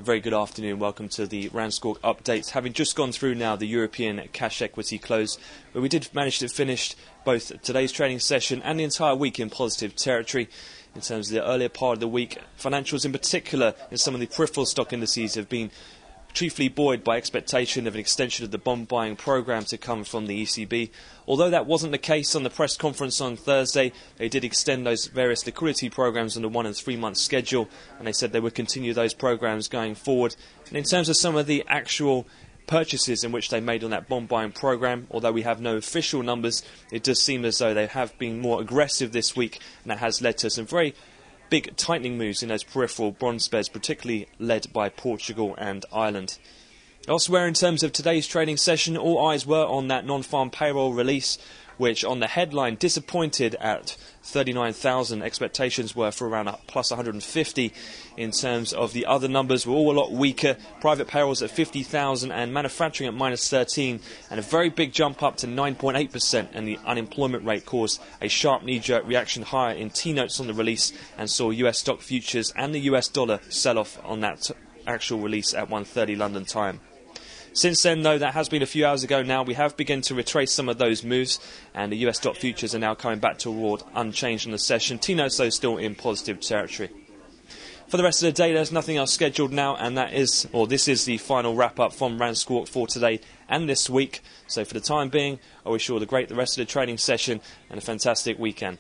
very good afternoon. Welcome to the RANsquawk updates. Having just gone through now the European cash equity close, where we did manage to finish both today's trading session and the entire week in positive territory. In terms of the earlier part of the week, financials in particular in some of the peripheral stock indices have been chiefly buoyed by expectation of an extension of the bond buying programme to come from the ECB. Although that wasn't the case on the press conference on Thursday, they did extend those various liquidity programmes on the 1 and 3 month schedule, and they said they would continue those programmes going forward. And in terms of some of the actual purchases in which they made on that bond buying programme, although we have no official numbers, it does seem as though they have been more aggressive this week, and that has led to some very big tightening moves in those peripheral bond spreads, particularly led by Portugal and Ireland. Elsewhere, in terms of today's trading session, all eyes were on that non-farm payroll release, which on the headline disappointed at 39,000. Expectations were for around plus 150. In terms of the other numbers, were all a lot weaker. Private payrolls at 50,000 and manufacturing at minus 13, and a very big jump up to 9.8%, and the unemployment rate caused a sharp knee-jerk reaction higher in T-notes on the release and saw US stock futures and the US dollar sell off on that actual release at 1:30 London time. Since then, though, that has been a few hours ago now, we have begun to retrace some of those moves, and the US stock futures are now coming back toward unchanged in the session. T-notes, though, still in positive territory. For the rest of the day, there's nothing else scheduled now, and this is the final wrap-up from RANsquawk for today and this week. So for the time being, I wish you all the rest of the trading session and a fantastic weekend.